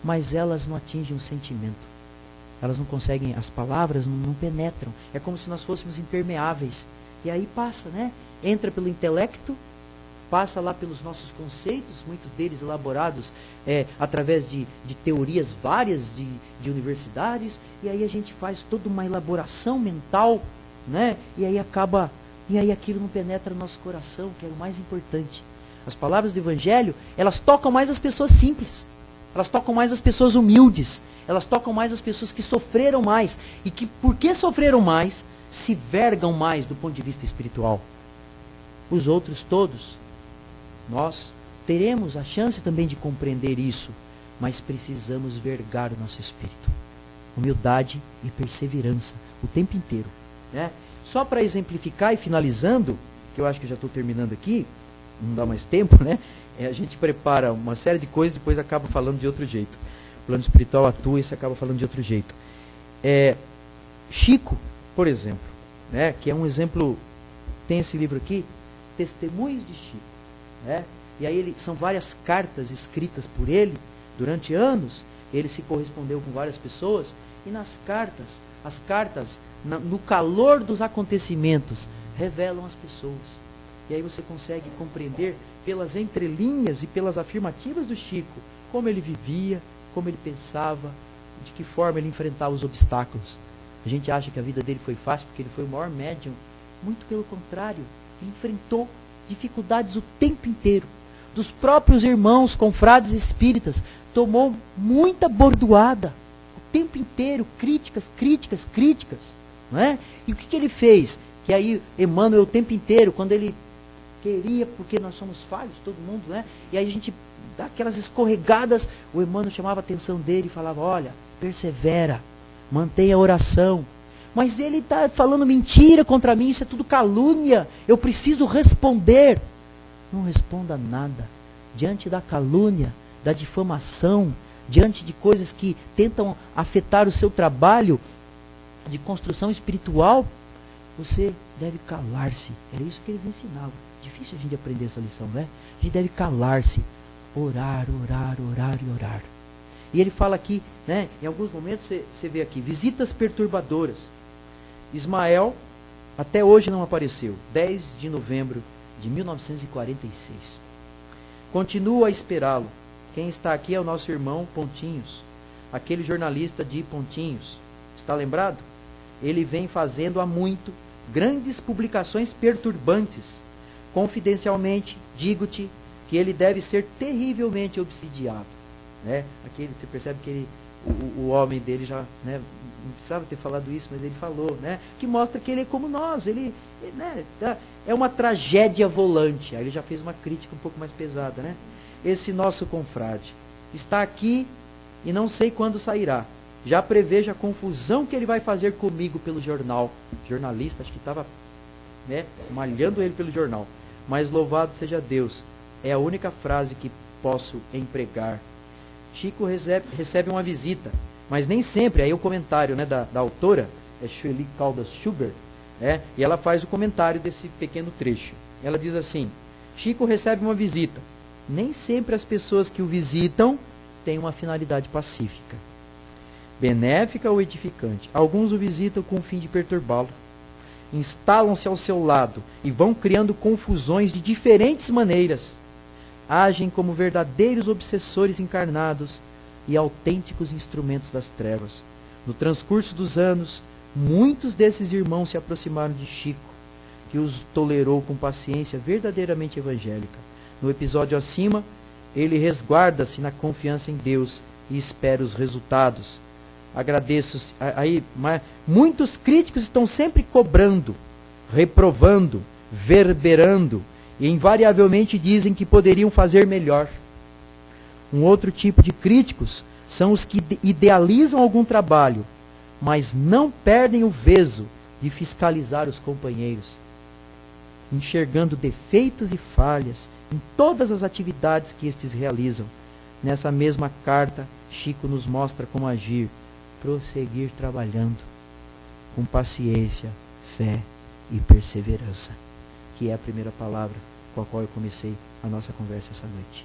mas elas não atingem o sentimento. Elas não conseguem, as palavras não penetram. É como se nós fôssemos impermeáveis. E aí passa, né? Entra pelo intelecto, passa lá pelos nossos conceitos, muitos deles elaborados através de teorias várias de universidades, e aí a gente faz toda uma elaboração mental, né? E aí aquilo não penetra no nosso coração, que é o mais importante. As palavras do Evangelho, elas tocam mais as pessoas simples, elas tocam mais as pessoas humildes, elas tocam mais as pessoas que sofreram mais, e que, porque sofreram mais, se vergam mais do ponto de vista espiritual. Os outros todos, nós teremos a chance também de compreender isso, mas precisamos vergar o nosso espírito. Humildade e perseverança, o tempo inteiro, né? Só para exemplificar e finalizando, que eu acho que já estou terminando aqui, não dá mais tempo, né? A gente prepara uma série de coisas e depois acaba falando de outro jeito. O plano espiritual atua e você acaba falando de outro jeito. Chico, por exemplo, né, que é um exemplo, tem esse livro aqui, Testemunhos de Chico, né? E aí são várias cartas escritas por ele, durante anos, ele se correspondeu com várias pessoas, e nas cartas, as cartas, no calor dos acontecimentos, revelam as pessoas. E aí você consegue compreender pelas entrelinhas e pelas afirmativas do Chico, como ele vivia, como ele pensava, de que forma ele enfrentava os obstáculos. A gente acha que a vida dele foi fácil porque ele foi o maior médium. Muito pelo contrário, ele enfrentou dificuldades o tempo inteiro. Dos próprios irmãos, confrades espíritas, tomou muita bordoada, o tempo inteiro, críticas, não é? E o que ele fez? Que aí Emmanuel o tempo inteiro, quando ele queria, porque nós somos falhos, todo mundo, né? E aí a gente dá aquelas escorregadas, o Emmanuel chamava a atenção dele e falava, olha, persevera, mantenha a oração. Mas ele está falando mentira contra mim, isso é tudo calúnia, eu preciso responder. Não responda nada. Diante da calúnia, da difamação, diante de coisas que tentam afetar o seu trabalho de construção espiritual, você deve calar-se. Era isso que eles ensinavam. Difícil a gente aprender essa lição, né? A gente deve calar-se, orar, orar, orar e orar. E ele fala aqui, né, em alguns momentos você vê aqui, visitas perturbadoras. Ismael até hoje não apareceu, 10 de novembro de 1946. Continuo a esperá-lo. Quem está aqui é o nosso irmão Pontinhos, aquele jornalista de Pontinhos. Está lembrado? Ele vem fazendo há muito grandes publicações perturbantes. Confidencialmente, digo-te que ele deve ser terrivelmente obsidiado. Né? Aqui você percebe que o homem dele já, né, não precisava ter falado isso, mas ele falou, né, que mostra que ele é como nós, ele né, é uma tragédia volante. Aí ele já fez uma crítica um pouco mais pesada, né? Esse nosso confrade está aqui e não sei quando sairá. Já prevejo a confusão que ele vai fazer comigo pelo jornal. Jornalista, acho que estava, né, malhando ele pelo jornal. Mas louvado seja Deus. É a única frase que posso empregar. Chico recebe uma visita, mas nem sempre. Aí o comentário, né, da autora, é Sueli Caldas Schubert, né, e ela faz o comentário desse pequeno trecho. Ela diz assim, Chico recebe uma visita. Nem sempre as pessoas que o visitam têm uma finalidade pacífica, benéfica ou edificante. Alguns o visitam com o fim de perturbá-lo. Instalam-se ao seu lado e vão criando confusões de diferentes maneiras. Agem como verdadeiros obsessores encarnados e autênticos instrumentos das trevas. No transcurso dos anos, muitos desses irmãos se aproximaram de Chico, que os tolerou com paciência verdadeiramente evangélica. No episódio acima, ele resguarda-se na confiança em Deus e espera os resultados. Agradeço. Aí, muitos críticos estão sempre cobrando, reprovando, verberando, e invariavelmente dizem que poderiam fazer melhor. Um outro tipo de críticos são os que idealizam algum trabalho, mas não perdem o veso de fiscalizar os companheiros, enxergando defeitos e falhas em todas as atividades que estes realizam. Nessa mesma carta, Chico nos mostra como agir, prosseguir trabalhando com paciência, fé e perseverança, que é a primeira palavra com a qual eu comecei a nossa conversa essa noite.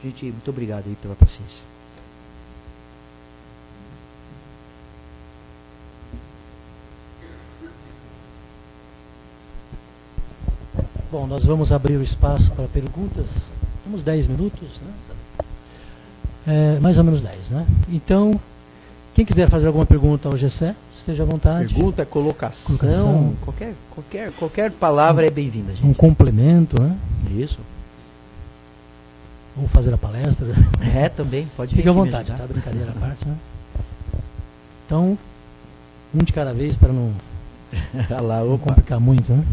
Gente, muito obrigado aí pela paciência.
Bom, nós vamos abrir o espaço para perguntas. Temos 10 minutos, né? Mais ou menos 10, né? Então, quem quiser fazer alguma pergunta ao Gessé, esteja à vontade.
Pergunta, colocação. Qualquer palavra é bem-vinda, gente.
Um complemento, né?
Isso.
Ou fazer a palestra.
Também, pode
Fique à vontade, tá? Brincadeira à parte, né? Então, um de cada vez para não complicar muito, né?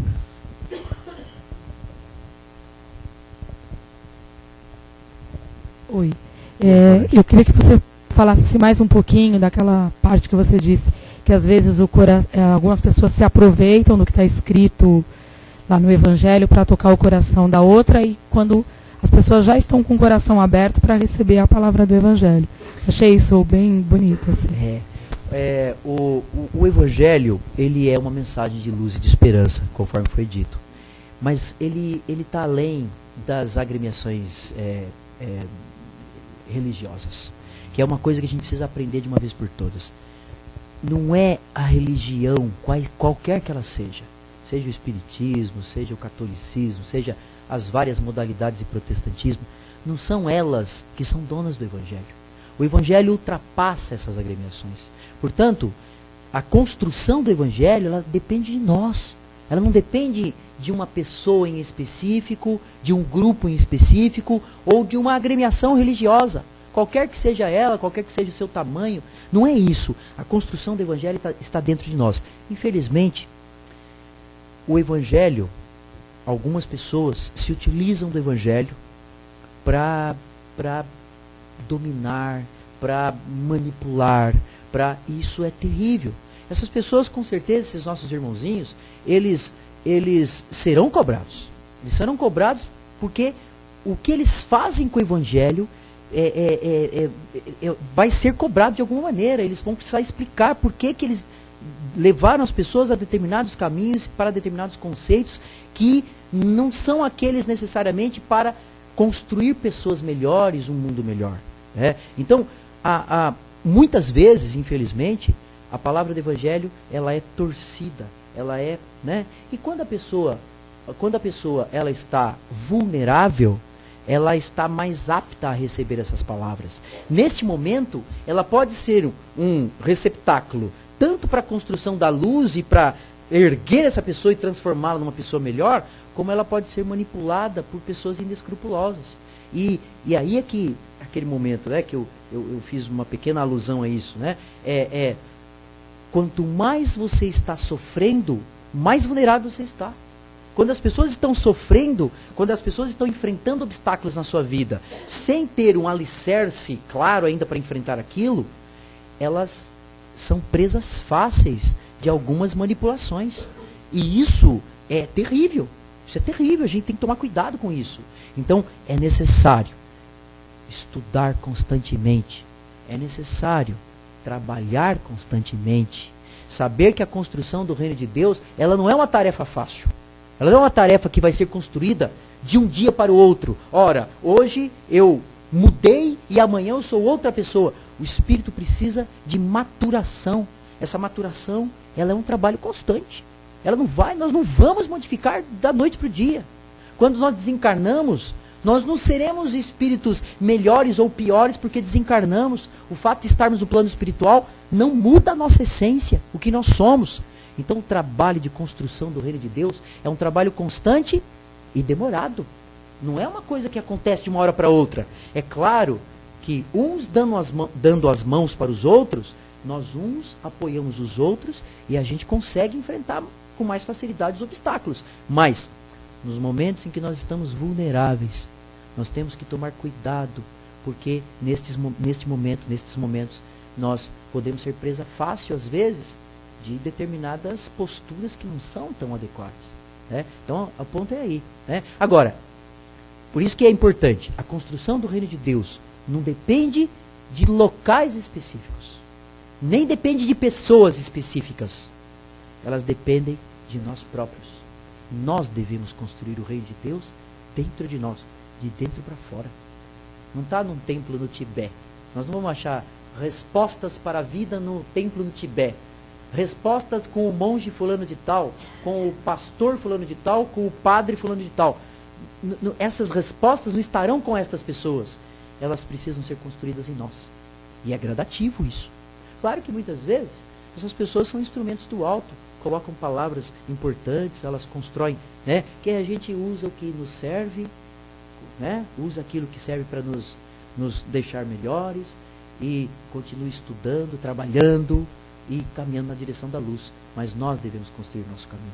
Oi. Eu queria que você falasse mais um pouquinho daquela parte que você disse, que às vezes algumas pessoas se aproveitam do que está escrito lá no Evangelho para tocar o coração da outra, e quando as pessoas já estão com o coração aberto para receber a palavra do Evangelho. Achei isso bem bonito. Assim.
O Evangelho, ele é uma mensagem de luz e de esperança, conforme foi dito. Mas ele está além das agremiações religiosas, que é uma coisa que a gente precisa aprender de uma vez por todas. Não é a religião, qualquer que ela seja o espiritismo, seja o catolicismo, seja as várias modalidades de protestantismo, não são elas que são donas do Evangelho. O Evangelho ultrapassa essas agremiações. Portanto, a construção do Evangelho, ela depende de nós. Ela não depende de uma pessoa em específico, de um grupo em específico, ou de uma agremiação religiosa. Qualquer que seja ela, qualquer que seja o seu tamanho, não é isso. A construção do Evangelho está dentro de nós. Infelizmente, o Evangelho, algumas pessoas se utilizam do Evangelho para dominar, para manipular, isso é terrível. Essas pessoas, com certeza, esses nossos irmãozinhos, eles serão cobrados. Eles serão cobrados porque o que eles fazem com o Evangelho vai ser cobrado de alguma maneira. Eles vão precisar explicar por que eles levaram as pessoas a determinados caminhos, para determinados conceitos que não são aqueles necessariamente para construir pessoas melhores, um mundo melhor. Então, muitas vezes, infelizmente, a palavra do Evangelho, ela é torcida, ela é, né? E quando a pessoa ela está vulnerável, ela está mais apta a receber essas palavras. Neste momento, ela pode ser um receptáculo, tanto para a construção da luz e para erguer essa pessoa e transformá-la numa pessoa melhor, como ela pode ser manipulada por pessoas inescrupulosas. E aí é que, aquele momento, né, que eu fiz uma pequena alusão a isso, né? Quanto mais você está sofrendo, mais vulnerável você está. Quando as pessoas estão sofrendo, quando as pessoas estão enfrentando obstáculos na sua vida, sem ter um alicerce claro ainda para enfrentar aquilo, elas são presas fáceis de algumas manipulações. E isso é terrível. Isso é terrível, a gente tem que tomar cuidado com isso. Então, é necessário estudar constantemente. É necessário trabalhar constantemente. Saber que a construção do reino de Deus, ela não é uma tarefa fácil. Ela não é uma tarefa que vai ser construída de um dia para o outro. Ora, hoje eu mudei e amanhã eu sou outra pessoa. O Espírito precisa de maturação. Essa maturação, ela é um trabalho constante. Nós não vamos modificar da noite para o dia. Quando nós desencarnamos, nós não seremos espíritos melhores ou piores porque desencarnamos. O fato de estarmos no plano espiritual não muda a nossa essência, o que nós somos. Então o trabalho de construção do reino de Deus é um trabalho constante e demorado. Não é uma coisa que acontece de uma hora para outra. É claro que uns dando as mãos para os outros, nós uns apoiamos os outros e a gente consegue enfrentar com mais facilidade os obstáculos. Mas, nos momentos em que nós estamos vulneráveis, nós temos que tomar cuidado, porque nestes momentos, nós podemos ser presa fácil, às vezes, de determinadas posturas que não são tão adequadas. Né? Então, o ponto é aí. Né? Agora, por isso que é importante, a construção do reino de Deus não depende de locais específicos, nem depende de pessoas específicas. Elas dependem de nós próprios. Nós devemos construir o reino de Deus dentro de nós, de dentro para fora. Não está num templo no Tibete. Nós não vamos achar respostas para a vida no templo no Tibete. Respostas com o monge fulano de tal, com o pastor fulano de tal, com o padre fulano de tal. Essas respostas não estarão com estas pessoas. Elas precisam ser construídas em nós. E é gradativo isso. Claro que muitas vezes essas pessoas são instrumentos do alto, colocam palavras importantes, elas constroem, né? Que a gente usa o que nos serve, né? Usa aquilo que serve para nos deixar melhores e continua estudando, trabalhando e caminhando na direção da luz. Mas nós devemos construir nosso caminho.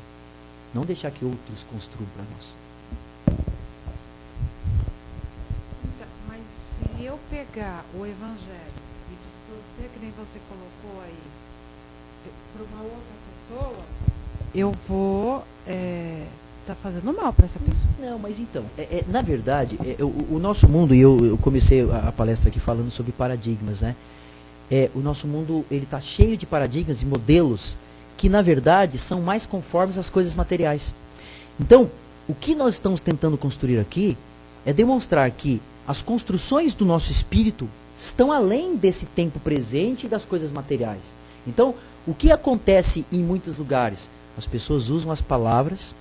Não deixar que outros construam para nós.
Mas se eu pegar o Evangelho e distorcer, que nem você colocou aí, para uma outra pessoa, eu vou tá fazendo mal para essa pessoa.
Não, mas então, na verdade, o nosso mundo, e eu comecei a palestra aqui falando sobre paradigmas, né? O nosso mundo, ele está cheio de paradigmas e modelos que, na verdade, são mais conformes às coisas materiais. Então, o que nós estamos tentando construir aqui é demonstrar que as construções do nosso espírito estão além desse tempo presente e das coisas materiais. Então, o que acontece em muitos lugares? As pessoas usam as palavras,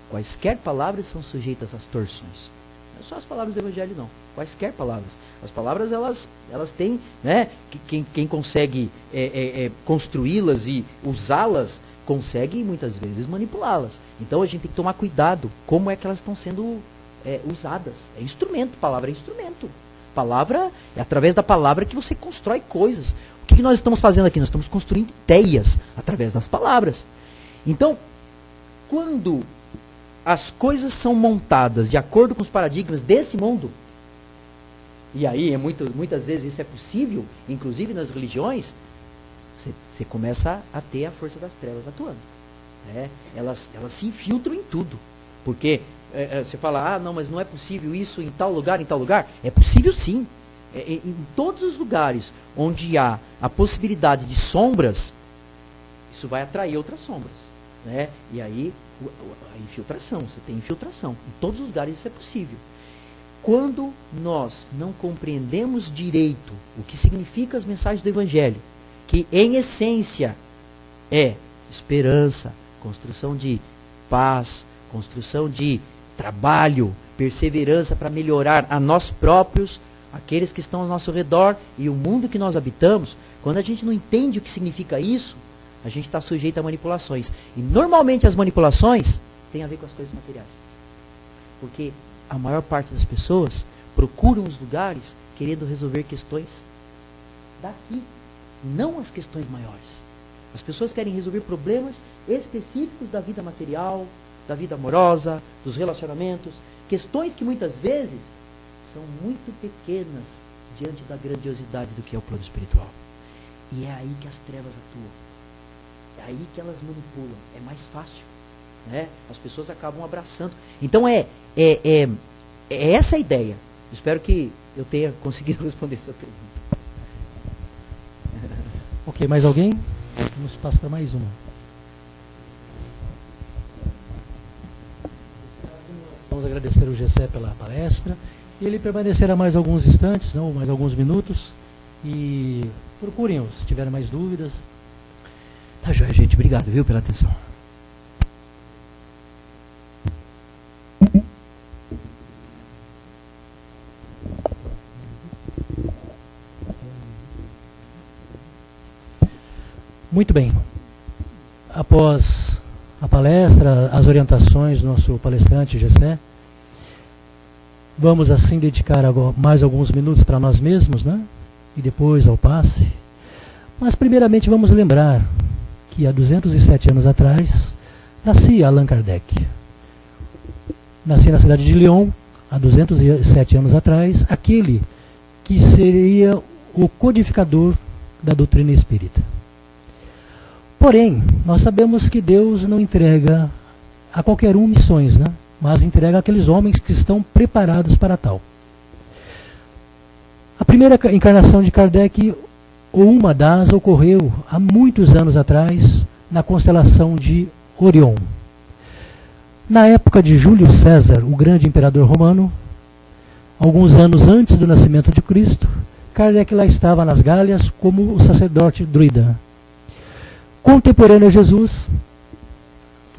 quaisquer palavras são sujeitas às torções. Não é só as palavras do Evangelho, não. Quaisquer palavras. As palavras, elas têm, né? Quem consegue construí-las e usá-las, consegue muitas vezes manipulá-las. Então a gente tem que tomar cuidado como é que elas estão sendo usadas. É instrumento, palavra é instrumento. Palavra, é através da palavra que você constrói coisas. O que nós estamos fazendo aqui? Nós estamos construindo ideias através das palavras. Então, quando as coisas são montadas de acordo com os paradigmas desse mundo, e aí muitas vezes isso é possível, inclusive nas religiões, você começa a ter a força das trevas atuando. Né? Elas se infiltram em tudo. Porque você fala, não, mas não é possível isso em tal lugar, em tal lugar. É possível sim. Em todos os lugares onde há a possibilidade de sombras, isso vai atrair outras sombras. Né? E aí, a infiltração, você tem infiltração. Em todos os lugares isso é possível. Quando nós não compreendemos direito o que significa as mensagens do Evangelho, que em essência é esperança, construção de paz, construção de trabalho, perseverança para melhorar a nós próprios, aqueles que estão ao nosso redor e o mundo que nós habitamos, quando a gente não entende o que significa isso, a gente está sujeito a manipulações. E normalmente as manipulações têm a ver com as coisas materiais. Porque a maior parte das pessoas procuram os lugares querendo resolver questões daqui, não as questões maiores. As pessoas querem resolver problemas específicos da vida material, da vida amorosa, dos relacionamentos, questões que muitas vezes são muito pequenas diante da grandiosidade do que é o plano espiritual. E é aí que as trevas atuam. É aí que elas manipulam. É mais fácil. Né? As pessoas acabam abraçando. Então é essa a ideia. Espero que eu tenha conseguido responder essa pergunta.
Ok, mais alguém? Temos espaço para mais uma. Vamos agradecer ao Gessé pela palestra. Ele permanecerá mais alguns instantes, não, mais alguns minutos. E procurem-o se tiverem mais dúvidas.
Tá joia, gente. Obrigado, viu, pela atenção.
Muito bem. Após a palestra, as orientações do nosso palestrante, Gessé, vamos assim dedicar agora mais alguns minutos para nós mesmos, né? E depois ao passe. Mas primeiramente vamos lembrar que há 207 anos atrás nascia Allan Kardec. Nascia na cidade de Lyon, há 207 anos atrás, aquele que seria o codificador da doutrina espírita. Porém, nós sabemos que Deus não entrega a qualquer um missões, né? Mas entrega àqueles homens que estão preparados para tal. A primeira encarnação de Kardec, ou uma das, ocorreu há muitos anos atrás, na constelação de Orion. Na época de Júlio César, o grande imperador romano, alguns anos antes do nascimento de Cristo, Kardec lá estava nas Gálias como o sacerdote druida. Contemporâneo a Jesus,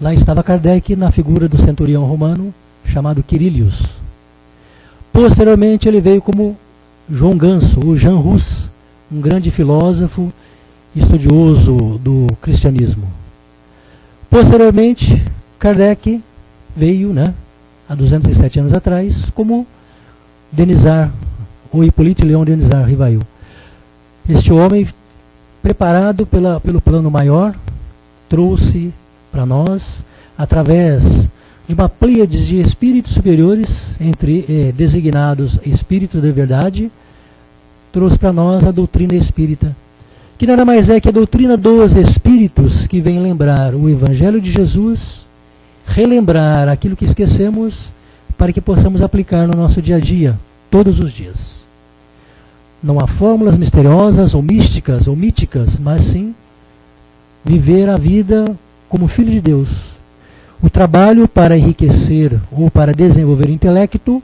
lá estava Kardec na figura do centurião romano chamado Quirilius. Posteriormente ele veio como João Ganso, ou Jean Rus, um grande filósofo estudioso do cristianismo. Posteriormente, Kardec veio, há 207 anos atrás, como Denisard, ou Hippolyte Léon Denisard Rivail. Este homem, preparado pelo plano maior, trouxe para nós, através de uma pleiade de espíritos superiores, designados espíritos de verdade, trouxe para nós a doutrina espírita, que nada mais é que a doutrina dos espíritos, que vem lembrar o Evangelho de Jesus, relembrar aquilo que esquecemos, para que possamos aplicar no nosso dia a dia, todos os dias. Não há fórmulas misteriosas, ou místicas, ou míticas, mas sim viver a vida como filho de Deus. O trabalho para enriquecer ou para desenvolver o intelecto,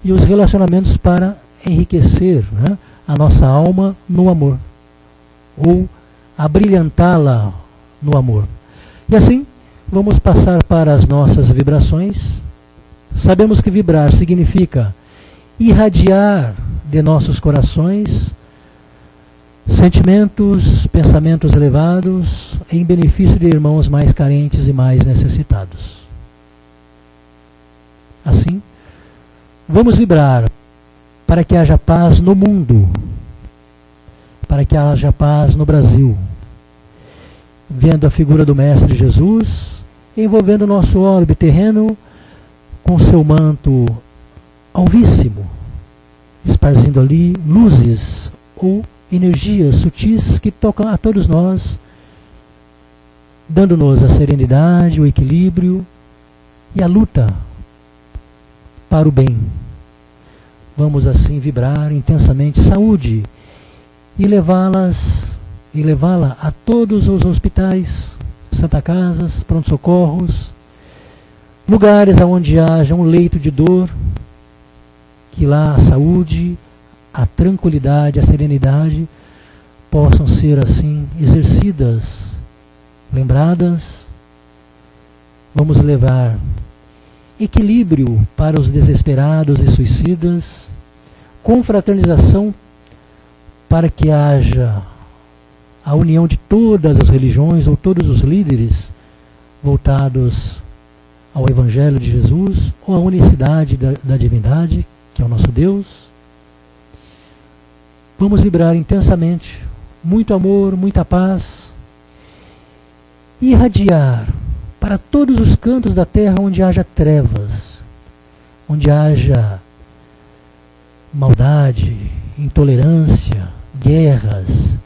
e os relacionamentos para enriquecer a nossa alma no amor, ou abrilhantá-la no amor. E assim, vamos passar para as nossas vibrações. Sabemos que vibrar significa irradiar de nossos corações sentimentos, pensamentos elevados em benefício de irmãos mais carentes e mais necessitados. Assim, vamos vibrar para que haja paz no mundo, para que haja paz no Brasil, vendo a figura do Mestre Jesus, envolvendo o nosso orbe terreno com seu manto alvíssimo, esparzindo ali luzes ou energias sutis que tocam a todos nós, dando-nos a serenidade, o equilíbrio e a luta para o bem. Vamos assim vibrar intensamente saúde e levá-la a todos os hospitais, Santa Casas, pronto-socorros, lugares onde haja um leito de dor, que lá a saúde, a tranquilidade, a serenidade possam ser assim exercidas, lembradas. Vamos levar equilíbrio para os desesperados e suicidas, confraternização para que haja a união de todas as religiões ou todos os líderes voltados ao Evangelho de Jesus, ou à unicidade da divindade, que é o nosso Deus. Vamos vibrar intensamente, muito amor, muita paz, e irradiar para todos os cantos da terra onde haja trevas, onde haja maldade, intolerância, guerras.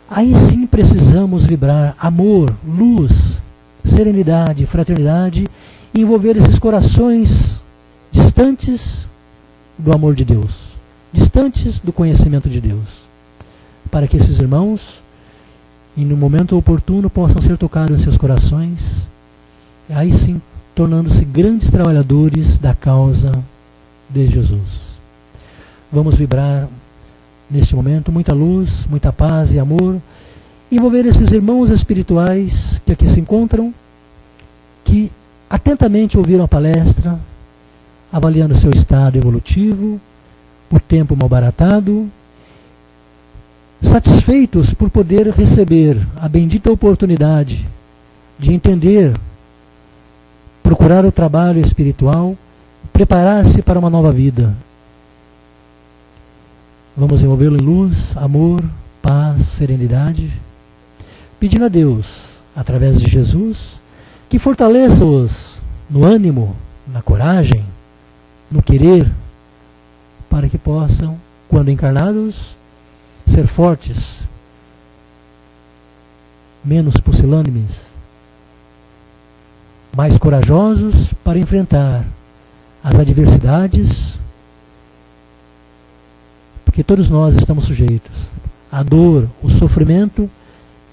Aí sim precisamos vibrar amor, luz, serenidade, fraternidade, e envolver esses corações distantes do amor de Deus, distantes do conhecimento de Deus, para que esses irmãos, e no momento oportuno, possam ser tocados em seus corações, aí sim tornando-se grandes trabalhadores da causa de Jesus. Vamos vibrar neste momento muita luz, muita paz e amor, envolver esses irmãos espirituais que aqui se encontram, que atentamente ouviram a palestra, avaliando seu estado evolutivo, o tempo malbaratado, satisfeitos por poder receber a bendita oportunidade de entender, procurar o trabalho espiritual, preparar-se para uma nova vida. Vamos envolvê-lo em luz, amor, paz, serenidade, pedindo a Deus, através de Jesus, que fortaleça-os no ânimo, na coragem, no querer, para que possam quando encarnados, ser fortes, menos pusilânimes, mais corajosos para enfrentar as adversidades, porque todos nós estamos sujeitos. A dor, o sofrimento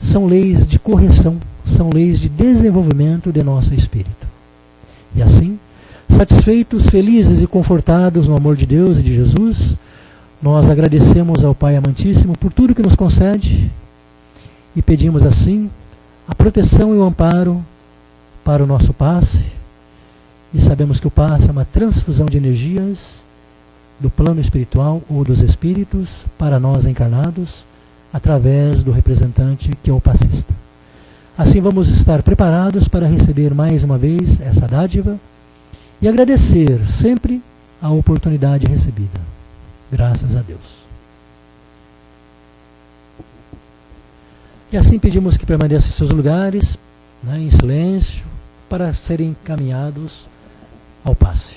são leis de correção, são leis de desenvolvimento de nosso espírito. E assim, satisfeitos, felizes e confortados no amor de Deus e de Jesus, nós agradecemos ao Pai Amantíssimo por tudo que nos concede e pedimos assim a proteção e o amparo para o nosso passe. E sabemos que o passe é uma transfusão de energias do plano espiritual ou dos espíritos para nós encarnados, através do representante que é o passista. Assim vamos estar preparados para receber mais uma vez essa dádiva e agradecer sempre a oportunidade recebida. Graças a Deus. E assim pedimos que permaneçam em seus lugares, em silêncio, para serem encaminhados ao passe.